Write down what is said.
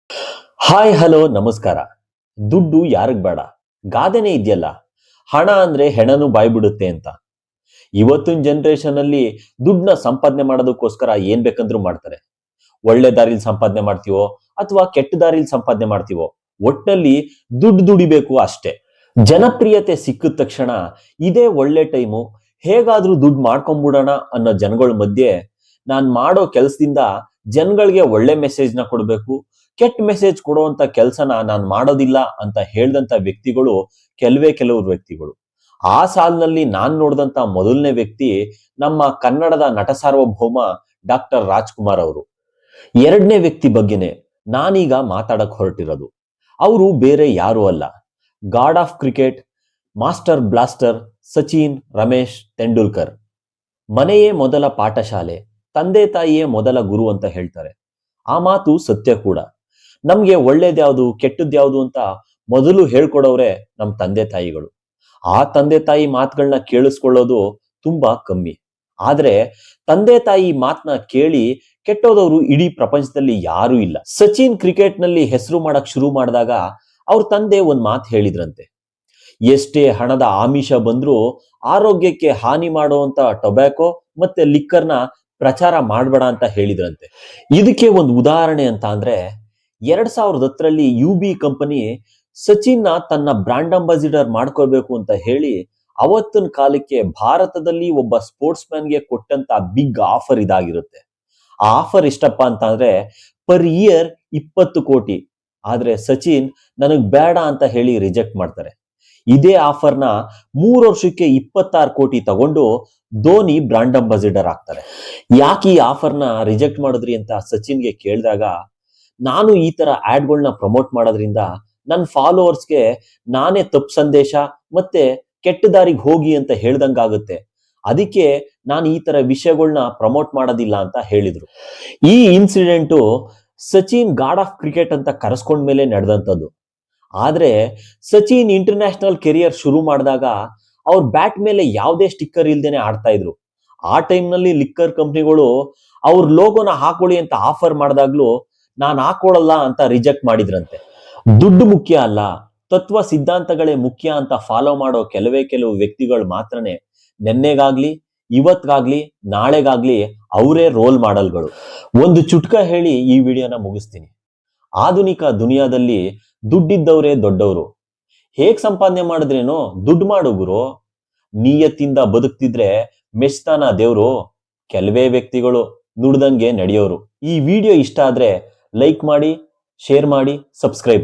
Hi hello ನಮಸ್ಕಾರ. ದುಡ್ಡು ಯಾರಿಗ್ ಬೇಡ? ಗಾದೆನೇ ಇದೆಯಲ್ಲ, ಹಣ ಅಂದ್ರೆ ಹೆಣನು ಬಾಯ್ಬಿಡುತ್ತೆ ಅಂತ. ಇವತ್ತಿನ ಜನರೇಷನ್ ಅಲ್ಲಿ ದುಡ್ಡನ್ನ ಸಂಪಾದನೆ ಮಾಡೋದಕ್ಕೋಸ್ಕರ ಏನ್ ಬೇಕಂದ್ರೂ ಮಾಡ್ತಾರೆ. ಒಳ್ಳೆ ದಾರಿಲಿ ಸಂಪಾದನೆ ಮಾಡ್ತೀವೋ ಅಥವಾ ಕೆಟ್ಟ ದಾರಿಲಿ ಸಂಪಾದನೆ ಮಾಡ್ತೀವೋ, ಒಟ್ನಲ್ಲಿ ದುಡ್ಡು ದುಡಿಬೇಕು ಅಷ್ಟೇ. ಜನಪ್ರಿಯತೆ ಸಿಕ್ಕಿದ ತಕ್ಷಣ ಇದೇ ಒಳ್ಳೆ ಟೈಮು, ಹೇಗಾದ್ರೂ ದುಡ್ಡು ಮಾಡ್ಕೊಂಡ್ಬಿಡೋಣ ಅನ್ನೋ ಜನಗಳ ಮಧ್ಯೆ ನಾನ್ ಮಾಡೋ ಕೆಲಸದಿಂದ ಜನಗಳಿಗೆ ಒಳ್ಳೆ ಮೆಸೇಜ್ನ ಕೊಡಬೇಕು, ಕೆಟ್ಟ ಮೆಸೇಜ್ ಕೊಡುವಂತ ಕೆಲಸನ ನಾನ್ ಮಾಡೋದಿಲ್ಲ ಅಂತ ಹೇಳ್ದಂತ ವ್ಯಕ್ತಿಗಳು ಕೆಲವರು ವ್ಯಕ್ತಿಗಳು. ಆ ಸಾಲಿನಲ್ಲಿ ನಾನ್ ನೋಡಿದಂತ ಮೊದಲನೇ ವ್ಯಕ್ತಿ ನಮ್ಮ ಕನ್ನಡದ ನಟ ಸಾರ್ವಭೌಮ ಡಾಕ್ಟರ್ ರಾಜ್ಕುಮಾರ್ ಅವರು. ಎರಡನೇ ವ್ಯಕ್ತಿ ಬಗ್ಗೆನೆ ನಾನೀಗ ಮಾತಾಡಕ್ ಹೊರಟಿರೋದು. ಅವರು ಬೇರೆ ಯಾರು ಅಲ್ಲ, god of cricket, master blaster Sachin Ramesh Tendulkar. ಮನೆಯೇ ಮೊದಲ ಪಾಠಶಾಲೆ, ತಂದೆ ತಾಯಿಯೇ ಮೊದಲ ಗುರು ಅಂತ ಹೇಳ್ತಾರೆ. ಆ ಮಾತು ಸತ್ಯ ಕೂಡ. ನಮ್ಗೆ ಒಳ್ಳೇದ್ಯಾವ್ದು ಕೆಟ್ಟದ್ಯಾವ್ದು ಅಂತ ಮೊದಲು ಹೇಳ್ಕೊಡೋರೆ ನಮ್ ತಂದೆ ತಾಯಿಗಳು. ಆ ತಂದೆ ತಾಯಿ ಮಾತುಗಳನ್ನ ಕೇಳಿಸ್ಕೊಳ್ಳೋದು ತುಂಬಾ ಕಮ್ಮಿ. ಆದ್ರೆ ತಂದೆ ತಾಯಿ ಮಾತನ್ನ ಕೇಳಿ ಕೆಟ್ಟೋದವರು ಇಡೀ ಪ್ರಪಂಚದಲ್ಲಿ ಯಾರೂ ಇಲ್ಲ. ಸಚಿನ್ ಕ್ರಿಕೆಟ್ ನಲ್ಲಿ ಹೆಸರು ಮಾಡಕ್ ಶುರು ಮಾಡಿದಾಗ ಅವ್ರ ತಂದೆ ಒಂದ್ ಮಾತು ಹೇಳಿದ್ರಂತೆ, ಎಷ್ಟೇ ಹಣದ ಆಮಿಷ ಬಂದ್ರೂ ಆರೋಗ್ಯಕ್ಕೆ ಹಾನಿ ಮಾಡುವಂತ ಟೊಬ್ಯಾಕೋ ಮತ್ತೆ ಲಿಕ್ಕರ್ನ ಪ್ರಚಾರ ಮಾಡಬೇಡ ಅಂತ ಹೇಳಿದ್ರಂತೆ. ಇದಕ್ಕೆ ಒಂದು ಉದಾಹರಣೆ ಅಂತ ಅಂದ್ರೆ 2010ರಲ್ಲಿ UB ಕಂಪನಿ ಸಚಿನ್ನ ತನ್ನ ಬ್ರಾಂಡ್ ಅಂಬಾಸಿಡರ್ ಮಾಡ್ಕೋಬೇಕು ಅಂತ ಹೇಳಿ ಅವತ್ತಿನ ಕಾಲಕ್ಕೆ ಭಾರತದಲ್ಲಿ ಒಬ್ಬ ಸ್ಪೋರ್ಟ್ಸ್ ಮ್ಯಾನ್ಗೆ ಕೊಟ್ಟಂತ ಬಿಗ್ ಆಫರ್ ಇದಾಗಿರುತ್ತೆ. ಆ ಆಫರ್ ಎಷ್ಟಪ್ಪ ಅಂತ ಅಂದ್ರೆ ಪರ್ ಇಯರ್ 20 ಕೋಟಿ. ಆದ್ರೆ ಸಚಿನ್ ನನಗ್ ಬೇಡ ಅಂತ ಹೇಳಿ ರಿಜೆಕ್ಟ್ ಮಾಡ್ತಾರೆ. ಇದೇ ಆಫರ್ನ 3 ವರ್ಷಕ್ಕೆ 26 ಕೋಟಿ ತಗೊಂಡು ಧೋನಿ ಬ್ರಾಂಡ್ ಅಂಬಾಸಿಡರ್ ಆಗ್ತಾರೆ. ಯಾಕೆ ಈ ಆಫರ್ನ ರಿಜೆಕ್ಟ್ ಮಾಡಿದ್ರಿ ಅಂತ ಸಚಿನ್ಗೆ ಕೇಳಿದಾಗ, ನಾನು ಈ ತರ ಆಡ್ಗಳನ್ನ ಪ್ರಮೋಟ್ ಮಾಡೋದ್ರಿಂದ ನನ್ನ ಫಾಲೋವರ್ಸ್ಗೆ ನಾನೇ ತಪ್ಪು ಸಂದೇಶ ಮತ್ತೆ ಕೆಟ್ಟ ದಾರಿಗೆ ಹೋಗಿ ಅಂತ ಹೇಳ್ದಂಗಾಗುತ್ತೆ, ಅದಕ್ಕೆ ನಾನು ಈ ತರ ವಿಷಯಗಳನ್ನ ಪ್ರಮೋಟ್ ಮಾಡೋದಿಲ್ಲ ಅಂತ ಹೇಳಿದ್ರು. ಈ incident Sachin god of cricket ಅಂತ ಕರೆಸ್ಕೊಂಡ್ಮೇಲೆ ನಡೆದಂಥದ್ದು. ಆದ್ರೆ ಸಚಿನ್ ಇಂಟರ್ನ್ಯಾಷನಲ್ ಕೆರಿಯರ್ ಶುರು ಮಾಡಿದಾಗ ಅವ್ರ ಬ್ಯಾಟ್ ಮೇಲೆ ಯಾವುದೇ ಸ್ಟಿಕ್ಕರ್ ಇಲ್ದೇನೆ ಆಡ್ತಾ ಇದ್ರು. ಆ ಟೈಮ್ನಲ್ಲಿ ಲಿಕ್ಕರ್ ಕಂಪ್ನಿಗಳು ಅವ್ರ ಲೋಗೋನ ಹಾಕೊಳ್ಳಿ ಅಂತ ಆಫರ್ ಮಾಡಿದಾಗ್ಲೂ ನಾನು ಹಾಕೊಳ್ಳಲ್ಲ ಅಂತ ರಿಜೆಕ್ಟ್ ಮಾಡಿದ್ರಂತೆ. ದುಡ್ಡು ಮುಖ್ಯ ಅಲ್ಲ, ತತ್ವ ಸಿದ್ಧಾಂತಗಳೇ ಮುಖ್ಯ ಅಂತ ಫಾಲೋ ಮಾಡೋ ಕೆಲವು ವ್ಯಕ್ತಿಗಳು ಮಾತ್ರನೇ ನೆನ್ನೆಗಾಗ್ಲಿ ಇವತ್ಗಾಗ್ಲಿ ನಾಳೆಗಾಗ್ಲಿ ಅವರೇ ರೋಲ್ ಮಾಡಲ್ಗಳು. ಒಂದು ಚುಟ್ಕ ಹೇಳಿ ಈ ವಿಡಿಯೋನ ಮುಗಿಸ್ತೀನಿ. ಆಧುನಿಕ ದುನಿಯಾದಲ್ಲಿ ದುಡ್ಡಿದ್ದವರೇ ದೊಡ್ಡವರು. ಹೇಗ್ ಸಂಪಾದನೆ ಮಾಡಿದ್ರೇನೋ ದುಡ್ಡು ಮಾಡು ಗುರು. ನಿಯತ್ತಿಂದ ಬದುಕ್ತಿದ್ರೆ ಮೆಚ್ತಾನ ದೇವ್ರು. ಕೆಲವೇ ವ್ಯಕ್ತಿಗಳು ನುಡ್ದಂಗೆ ನಡೆಯೋರು. ಈ ವಿಡಿಯೋ ಇಷ್ಟ ಆದ್ರೆ ಲೈಕ್ ಮಾಡಿ, ಶೇರ್ ಮಾಡಿ, ಸಬ್ಸ್ಕ್ರೈಬ್ ಮಾಡಿ.